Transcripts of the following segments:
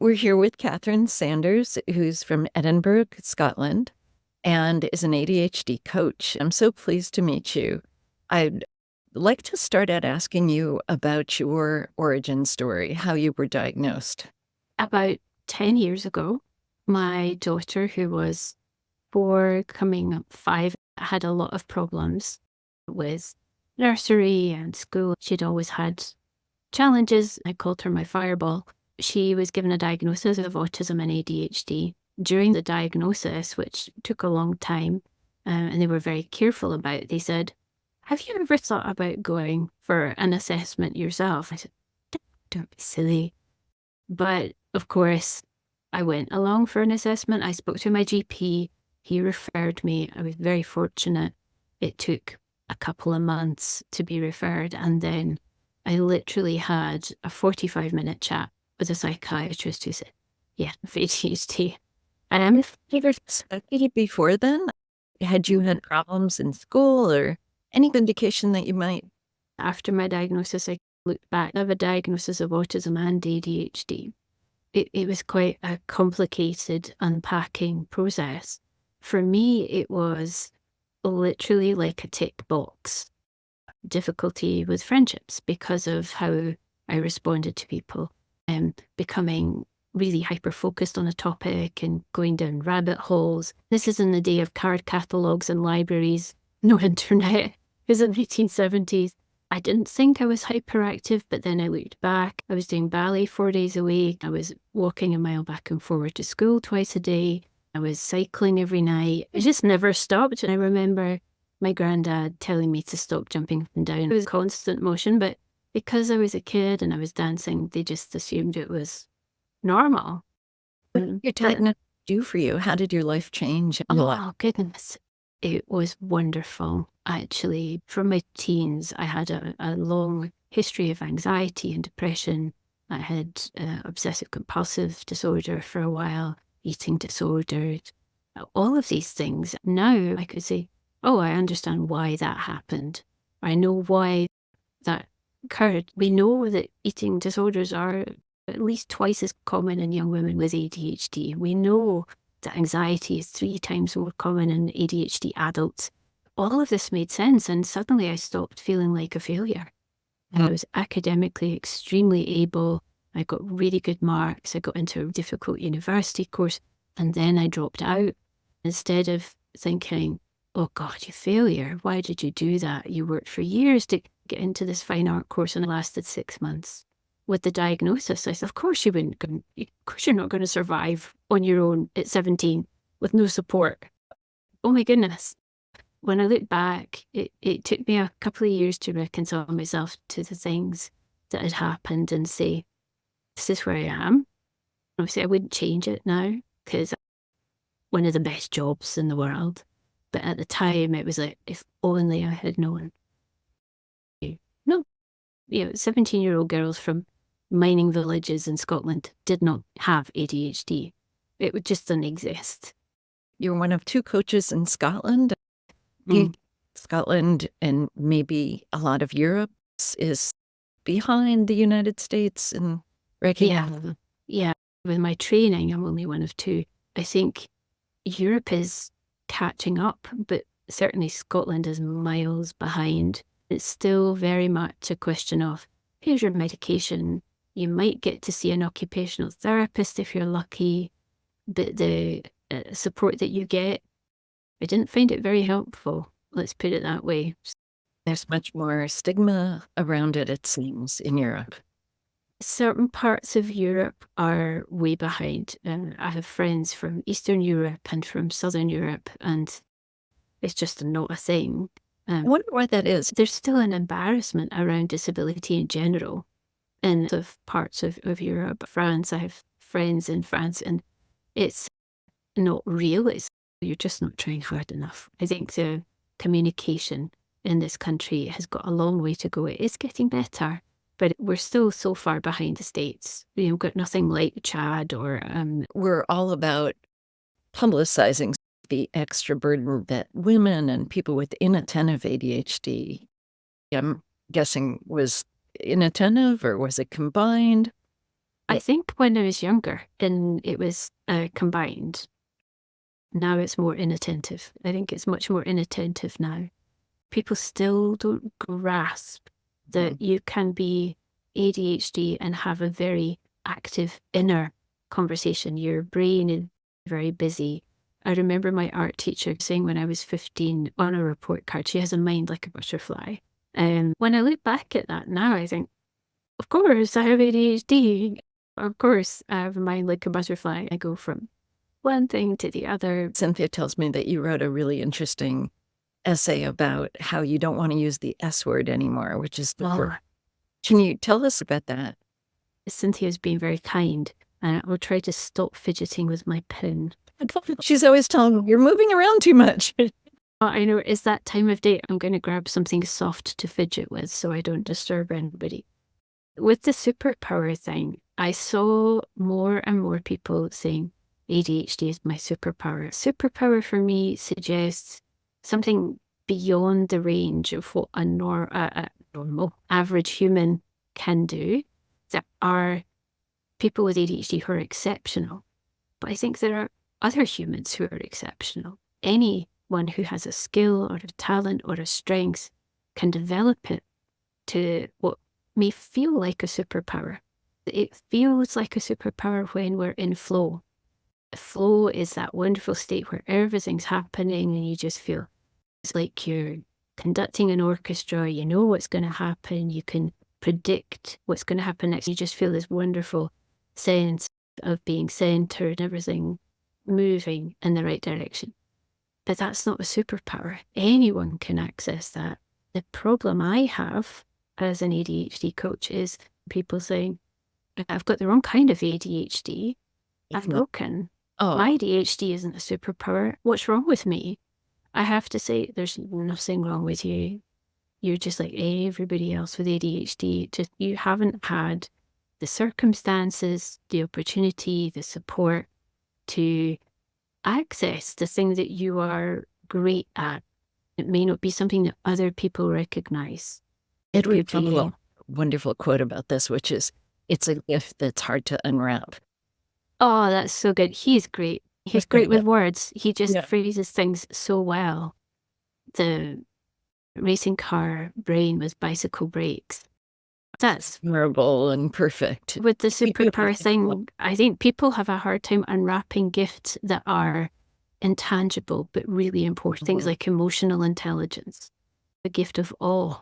We're here with Katherine Sanders, who's from Edinburgh, Scotland, and is an ADHD coach. I'm so pleased to meet you. I'd like to start out asking you about your origin story, how you were diagnosed. About 10 years ago, my daughter, who was 4 coming up 5, had a lot of problems with nursery and school. She'd always had challenges. I called her my fireball. She was given a diagnosis of autism and ADHD. During the diagnosis, which took a long time, and they were very careful about it, they said, "Have you ever thought about going for an assessment yourself?" I said, "Don't be silly." But of course, I went along for an assessment. I spoke to my GP. He referred me. I was very fortunate. It took a couple of months to be referred. And then I literally had a 45-minute chat with a psychiatrist who said, "Yeah, ADHD." And I'm Before then, had you had problems in school or any indication that you might? After my diagnosis, I looked back. I have a diagnosis of autism and ADHD. It was quite a complicated unpacking process. For me, it was literally like a tick box. Difficulty with friendships because of how I responded to people, and becoming really hyper-focused on a topic and going down rabbit holes. This is in the day of card catalogues and libraries, no internet. It was in the 1870s. I didn't think I was hyperactive, but then I looked back. I was doing ballet 4 days a week. I was walking a mile back and forward to school twice a day. I was cycling every night. I just never stopped. And I remember my granddad telling me to stop jumping up and down. It was constant motion, but because I was a kid and I was dancing, they just assumed it was normal. What did your diagnosis do for you? How did your life change? Oh, goodness. It was wonderful, actually. From my teens, I had a long history of anxiety and depression. I had obsessive compulsive disorder for a while, eating disorders, all of these things. Now I could say, oh, I understand why that happened. I know why that occurred. We know that eating disorders are at least twice as common in young women with ADHD. We know that anxiety is 3 times more common in ADHD adults. All of this made sense, and suddenly I stopped feeling like a failure. I was academically extremely able. I got really good marks. I got into a difficult university course, and then I dropped out. Instead of thinking, oh God, you failure, why did you do that? You worked for years to get into this fine art course and it lasted 6 months. With the diagnosis, I said, of course you're not going to survive on your own at 17 with no support. Oh my goodness. When I look back, it took me a couple of years to reconcile myself to the things that had happened and say, this is where I am. Obviously, I wouldn't change it now because one of the best jobs in the world. But at the time, it was like, if only I had known. No, 17-year-old girls from mining villages in Scotland did not have ADHD. It just didn't exist. You're one of 2 coaches in Scotland. Scotland and maybe a lot of Europe is behind the United States in recognition. Yeah. With my training, I'm only one of 2. I think Europe is catching up, but certainly Scotland is miles behind. It's still very much a question of, here's your medication. You might get to see an occupational therapist if you're lucky, but the support that you get, I didn't find it very helpful. Let's put it that way. There's much more stigma around it, it seems, in Europe. Certain parts of Europe are way behind. I have friends from Eastern Europe and from Southern Europe, and it's just not a thing. I wonder why that is. There's still an embarrassment around disability in general in parts of Europe. France, I have friends in France, and it's not real. You're just not trying hard enough. I think the communication in this country has got a long way to go. It is getting better, but we're still so far behind the States. We've got nothing like Chad or... We're all about publicizing the extra burden that women and people with inattentive ADHD, I'm guessing, was inattentive, or was it combined? I think when I was younger and it was combined, now it's more inattentive. I think it's much more inattentive now. People still don't grasp that you can be ADHD and have a very active inner conversation. Your brain is very busy. I remember my art teacher saying when I was 15 on a report card, she has a mind like a butterfly. And when I look back at that now, I think, of course, I have ADHD. Of course, I have a mind like a butterfly. I go from one thing to the other. Cynthia tells me that you wrote a really interesting essay about how you don't want to use the S word anymore, which is the word. Can you tell us about that? Cynthia's been very kind, and I will try to stop fidgeting with my pen. She's always telling me, you're moving around too much. I know it's that time of day. I'm going to grab something soft to fidget with so I don't disturb anybody. With the superpower thing, I saw more and more people saying ADHD is my superpower. Superpower for me suggests something beyond the range of what a normal, average human can do. There are people with ADHD who are exceptional, but I think there are other humans who are exceptional. Anyone who has a skill or a talent or a strength can develop it to what may feel like a superpower. It feels like a superpower when we're in flow. Flow is that wonderful state where everything's happening and you just feel it's like you're conducting an orchestra. You know what's going to happen. You can predict what's going to happen next. You just feel this wonderful sense of being centered, everything moving in the right direction. But that's not a superpower. Anyone can access that. The problem I have as an ADHD coach is people saying, I've got the wrong kind of ADHD. I'm broken. My ADHD isn't a superpower. What's wrong with me? I have to say, there's nothing wrong with you. You're just like everybody else with ADHD. Just you haven't had the circumstances, the opportunity, the support to access the thing that you are great at. It may not be something that other people recognize. Edward Trumbull, a wonderful quote about this, which is, it's a gift that's hard to unwrap. Oh, that's so good. He's great. He's great with words. He just phrases things so well. The racing car brain with bicycle brakes. That's memorable and perfect. With the superpower thing, I think people have a hard time unwrapping gifts that are intangible but really important. Things like emotional intelligence, the gift of awe.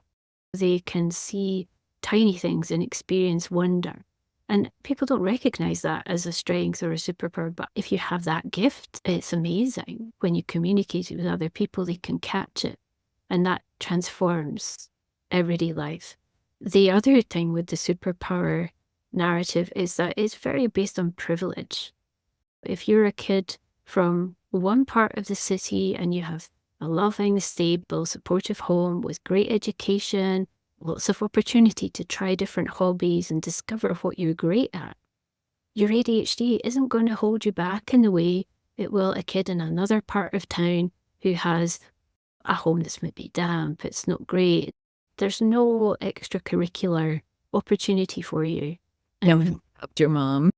They can see tiny things and experience wonder. And people don't recognize that as a strength or a superpower. But if you have that gift, it's amazing. When you communicate it with other people, they can catch it. And that transforms everyday life. The other thing with the superpower narrative is that it's very based on privilege. If you're a kid from one part of the city and you have a loving, stable, supportive home with great education, lots of opportunity to try different hobbies and discover what you're great at, your ADHD isn't going to hold you back in the way it will a kid in another part of town who has a home that's maybe damp, it's not great. There's no extracurricular opportunity for you. Helped your mom.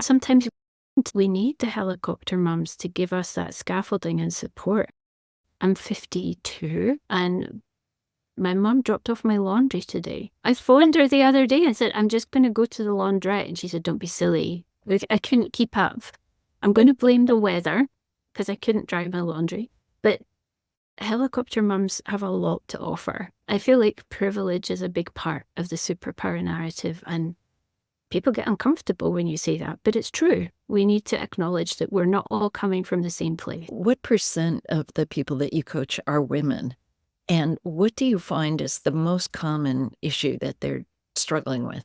Sometimes we need the helicopter mums to give us that scaffolding and support. I'm 52 and my mum dropped off my laundry today. I phoned her the other day and said, I'm just going to go to the laundrette. And she said, don't be silly. I couldn't keep up. I'm going to blame the weather because I couldn't dry my laundry. But helicopter mums have a lot to offer. I feel like privilege is a big part of the superpower narrative, and people get uncomfortable when you say that, but it's true. We need to acknowledge that we're not all coming from the same place. What % of the people that you coach are women? And what do you find is the most common issue that they're struggling with?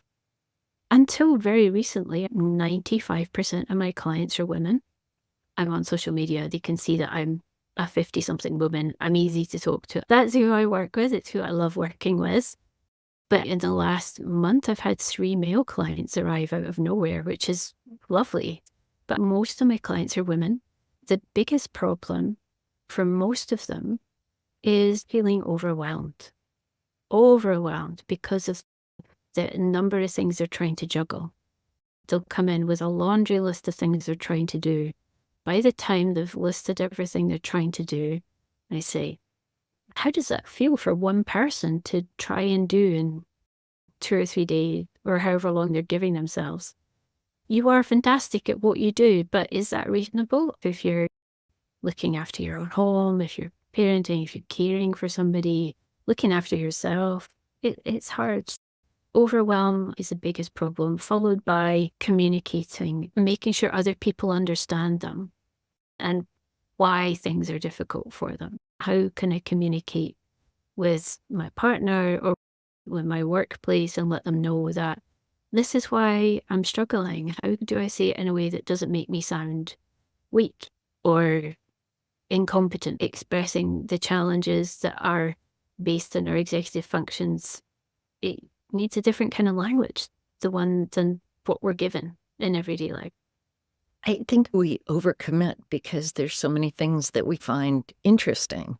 Until very recently, 95% of my clients are women. I'm on social media. They can see that I'm a 50-something woman. I'm easy to talk to. That's who I work with. It's who I love working with. But in the last month, I've had 3 male clients arrive out of nowhere, which is lovely. But most of my clients are women. The biggest problem for most of them is feeling overwhelmed. Overwhelmed because of the number of things they're trying to juggle. They'll come in with a laundry list of things they're trying to do. By the time they've listed everything they're trying to do, I say, how does that feel for one person to try and do in 2 or 3 days or however long they're giving themselves? You are fantastic at what you do, but is that reasonable? If you're looking after your own home, if you're parenting, if you're caring for somebody, looking after yourself, it's hard. Overwhelm is the biggest problem, followed by communicating, making sure other people understand them and why things are difficult for them. How can I communicate with my partner or with my workplace and let them know that this is why I'm struggling? How do I say it in a way that doesn't make me sound weak or incompetent? Expressing the challenges that are based on our executive functions, it needs a different kind of language, than what we're given in everyday life. I think we overcommit because there's so many things that we find interesting.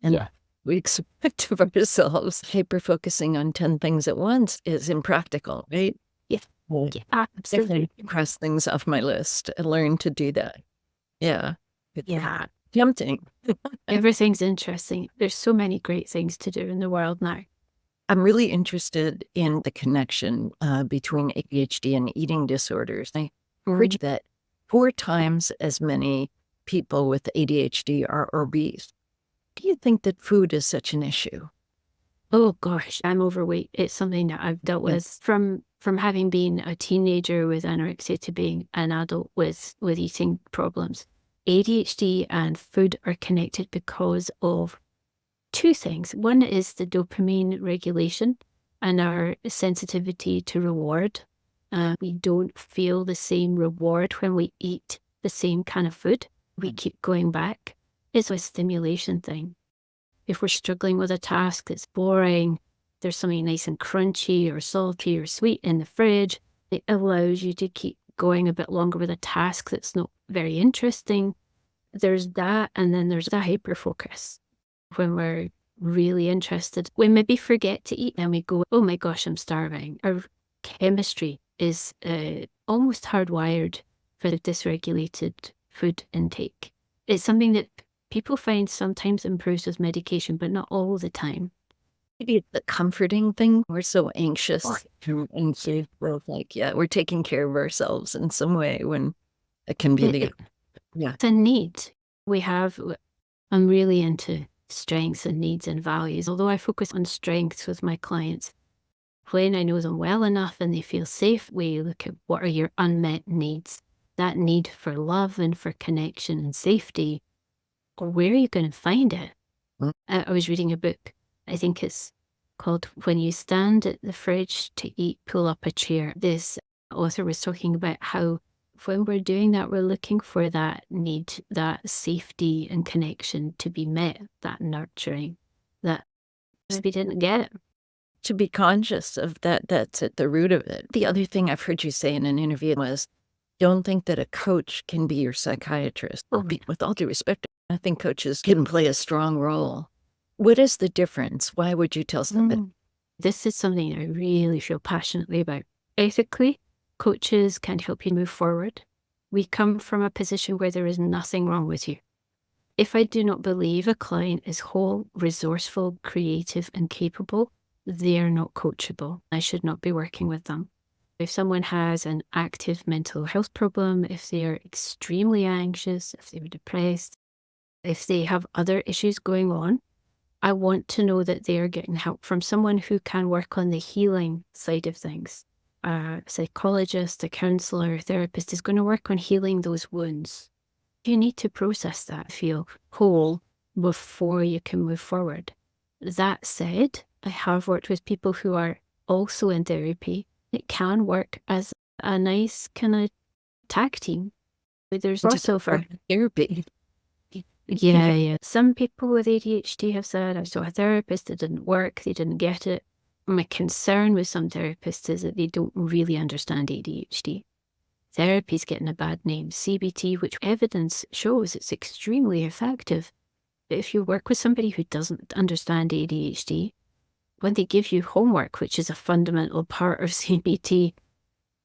And we expect of ourselves. Hyper-focusing on 10 things at once is impractical, right? Yeah. Well, Absolutely. cross things off my list and learn to do that. Yeah. It's tempting. Everything's interesting. There's so many great things to do in the world now. I'm really interested in the connection between ADHD and eating disorders. I heard that 4 times as many people with ADHD are obese. Do you think that food is such an issue? Oh gosh, I'm overweight. It's something that I've dealt with from having been a teenager with anorexia to being an adult with eating problems. ADHD and food are connected because of 2 things. One is the dopamine regulation and our sensitivity to reward. We don't feel the same reward when we eat the same kind of food. We keep going back. It's a stimulation thing. If we're struggling with a task that's boring, there's something nice and crunchy or salty or sweet in the fridge, it allows you to keep going a bit longer with a task that's not very interesting. There's that, and then there's the hyperfocus. When we're really interested, we maybe forget to eat and we go, oh my gosh, I'm starving. Our chemistry is almost hardwired for the dysregulated food intake. It's something that people find sometimes improves with medication, but not all the time. Maybe it's the comforting thing. We're so anxious and so we're like, we're taking care of ourselves in some way when it can be it's a need. I'm really into strengths and needs and values. Although I focus on strengths with my clients, when I know them well enough and they feel safe, we look at what are your unmet needs. That need for love and for connection and safety, or where are you going to find it? I was reading a book, I think it's called When You Stand at the Fridge to Eat, Pull Up a Chair. This author was talking about how when we're doing that, we're looking for that need, that safety and connection to be met, that nurturing, that we didn't get it. To be conscious of that, that's at the root of it. The other thing I've heard you say in an interview was, don't think that a coach can be your psychiatrist. With all due respect, I think coaches can play a strong role. What is the difference? Why would you tell somebody? This is something I really feel passionately about. Ethically, coaches can help you move forward. We come from a position where there is nothing wrong with you. If I do not believe a client is whole, resourceful, creative, and capable, they are not coachable. I should not be working with them. If someone has an active mental health problem, if they are extremely anxious, if they're depressed, if they have other issues going on, I want to know that they are getting help from someone who can work on the healing side of things. A psychologist, a counselor, a therapist is going to work on healing those wounds. You need to process that, feel whole before you can move forward. That said, I have worked with people who are also in therapy. It can work as a nice kind of tag team. There's also for therapy. Yeah. Some people with ADHD have said, I saw a therapist, it didn't work, they didn't get it. My concern with some therapists is that they don't really understand ADHD. Therapy's getting a bad name. CBT, which evidence shows it's extremely effective. But if you work with somebody who doesn't understand ADHD, when they give you homework, which is a fundamental part of CBT,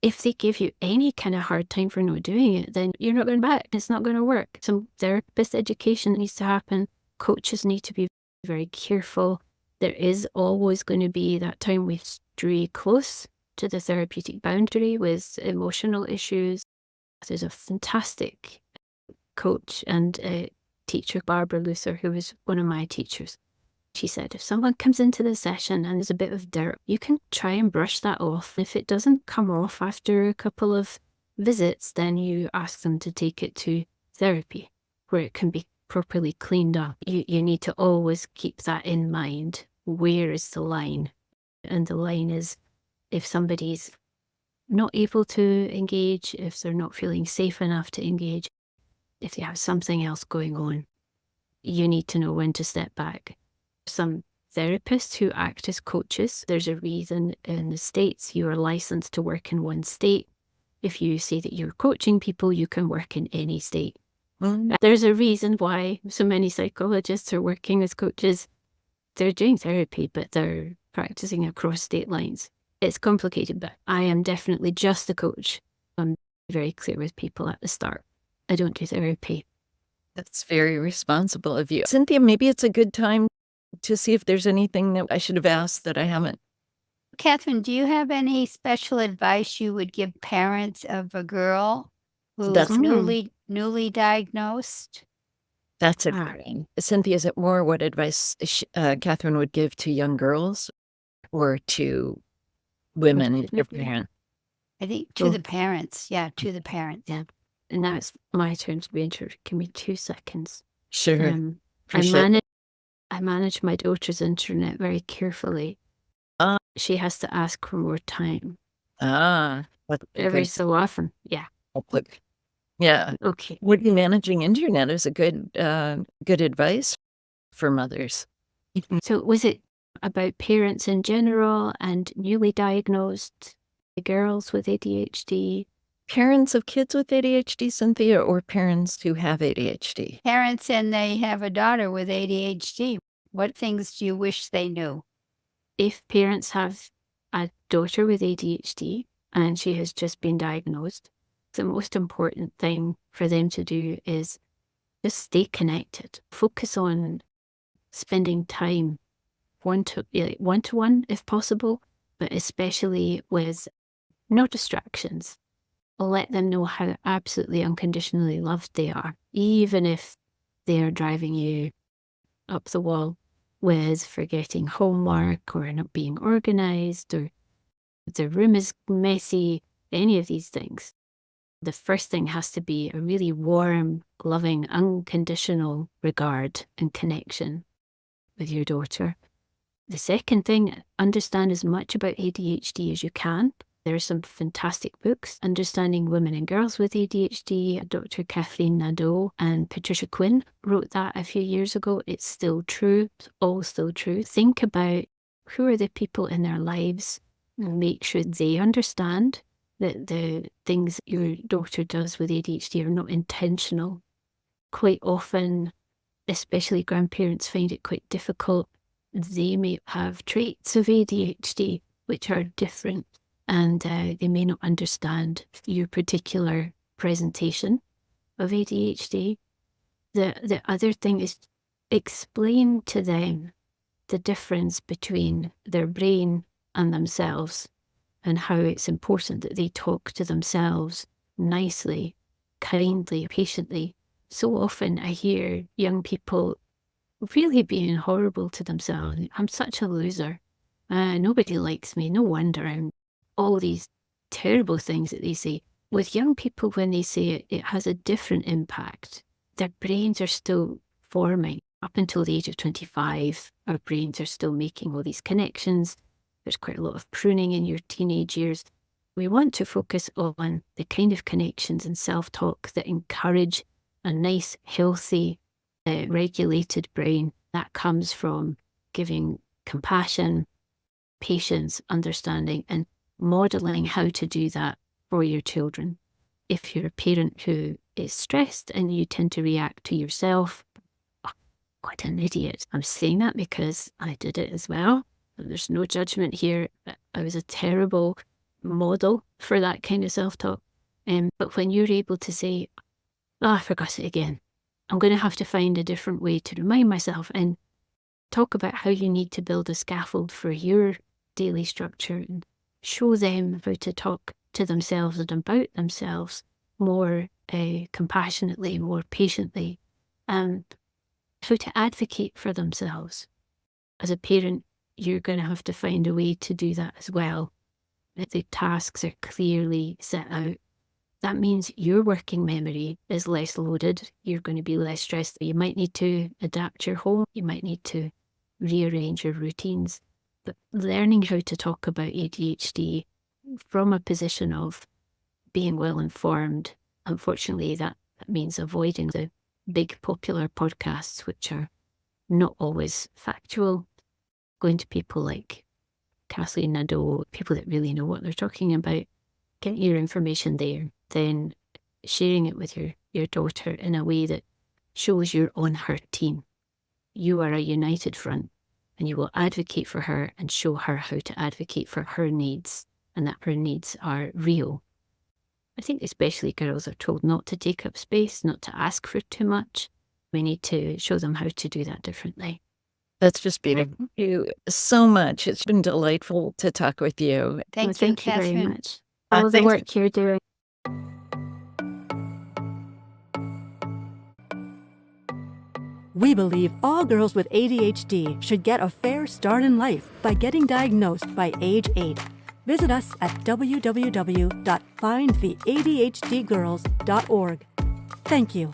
If they give you any kind of hard time for not doing it, then you're not going back. It's not going to work. Some therapist education needs to happen. Coaches need to be very careful. There is always going to be that time we stray close to the therapeutic boundary with emotional issues. There's a fantastic coach and teacher, Barbara Luther, who was one of my teachers. She said, if someone comes into the session and there's a bit of dirt, you can try and brush that off. If it doesn't come off after a couple of visits, then you ask them to take it to therapy where it can be properly cleaned up. You need to always keep that in mind. Where is the line? And the line is if somebody's not able to engage, if they're not feeling safe enough to engage, if they have something else going on, you need to know when to step back. Some therapists who act as coaches, there's a reason in the States you are licensed to work in one state. If you say that you're coaching people, you can work in any state. There's a reason why so many psychologists are working as coaches. They're doing therapy, but they're practicing across state lines. It's complicated, but I am definitely just a coach. I'm very clear with people at the start. I don't do therapy. That's very responsible of you. Cynthia, maybe it's a good time to see if there's anything that I should have asked that I haven't. Catherine, do you have any special advice you would give parents of a girl who's That's- newly diagnosed? That's it. Cynthia, is it more what advice Catherine would give to young girls or to women, their parents? I think to the parents. Yeah, to the parents. Yeah. And now it's my turn to be interrupted. Give me 2 seconds. Sure. I manage my daughter's internet very carefully. She has to ask for more time. Every so often. Yeah. Yeah. Okay. Would be managing internet is a good advice for mothers. So was it about parents in general and newly diagnosed girls with ADHD? Parents of kids with ADHD, Cynthia, or parents who have ADHD? Parents and they have a daughter with ADHD. What things do you wish they knew? If parents have a daughter with ADHD and she has just been diagnosed, the most important thing for them to do is just stay connected. Focus on spending time one-to-one if possible, but especially with no distractions. Let them know how absolutely unconditionally loved they are, even if they are driving you up the wall with forgetting homework or not being organized or the room is messy, any of these things. The first thing has to be a really warm, loving, unconditional regard and connection with your daughter. The second thing, understand as much about ADHD as you can. There are some fantastic books, Understanding Women and Girls with ADHD. Dr. Katherine Sanders and Patricia Quinn wrote that a few years ago. It's still true. It's all still true. Think about who are the people in their lives and make sure they understand that the things your daughter does with ADHD are not intentional. Quite often, especially grandparents find it quite difficult. They may have traits of ADHD which are different. And they may not understand your particular presentation of ADHD. The other thing is explain to them the difference between their brain and themselves and how it's important that they talk to themselves nicely, kindly, patiently. So often I hear young people really being horrible to themselves. I'm such a loser. Nobody likes me. No wonder I'm all these terrible things that they say. With young people, when they say it, it has a different impact. Their brains are still forming. Up until the age of 25, our brains are still making all these connections. There's quite a lot of pruning in your teenage years. We want to focus on the kind of connections and self-talk that encourage a nice, healthy, regulated brain. That comes from giving compassion, patience, understanding, and modeling how to do that for your children. If you're a parent who is stressed and you tend to react to yourself, what an idiot. I'm saying that because I did it as well. There's no judgment here. I was a terrible model for that kind of self-talk. But when you're able to say, oh, I forgot it again, I'm going to have to find a different way to remind myself, and talk about how you need to build a scaffold for your daily structure and show them how to talk to themselves and about themselves more compassionately, more patiently, and how to advocate for themselves. As a parent, you're going to have to find a way to do that as well. If the tasks are clearly set out, that means your working memory is less loaded. You're going to be less stressed. You might need to adapt your home. You might need to rearrange your routines. But learning how to talk about ADHD from a position of being well informed, unfortunately, that means avoiding the big popular podcasts, which are not always factual. Going to people like Kathleen Nadeau, people that really know what they're talking about, get your information there, then sharing it with your daughter in a way that shows you're on her team. You are a united front, and you will advocate for her and show her how to advocate for her needs, and that her needs are real. I think especially girls are told not to take up space, not to ask for too much. We need to show them how to do that differently. That's just beautiful. Thank you so much. It's been delightful to talk with you. Thank you, you very Catherine. much. All the work you're doing. We believe all girls with ADHD should get a fair start in life by getting diagnosed by age 8. Visit us at www.findtheadhdgirls.org. Thank you.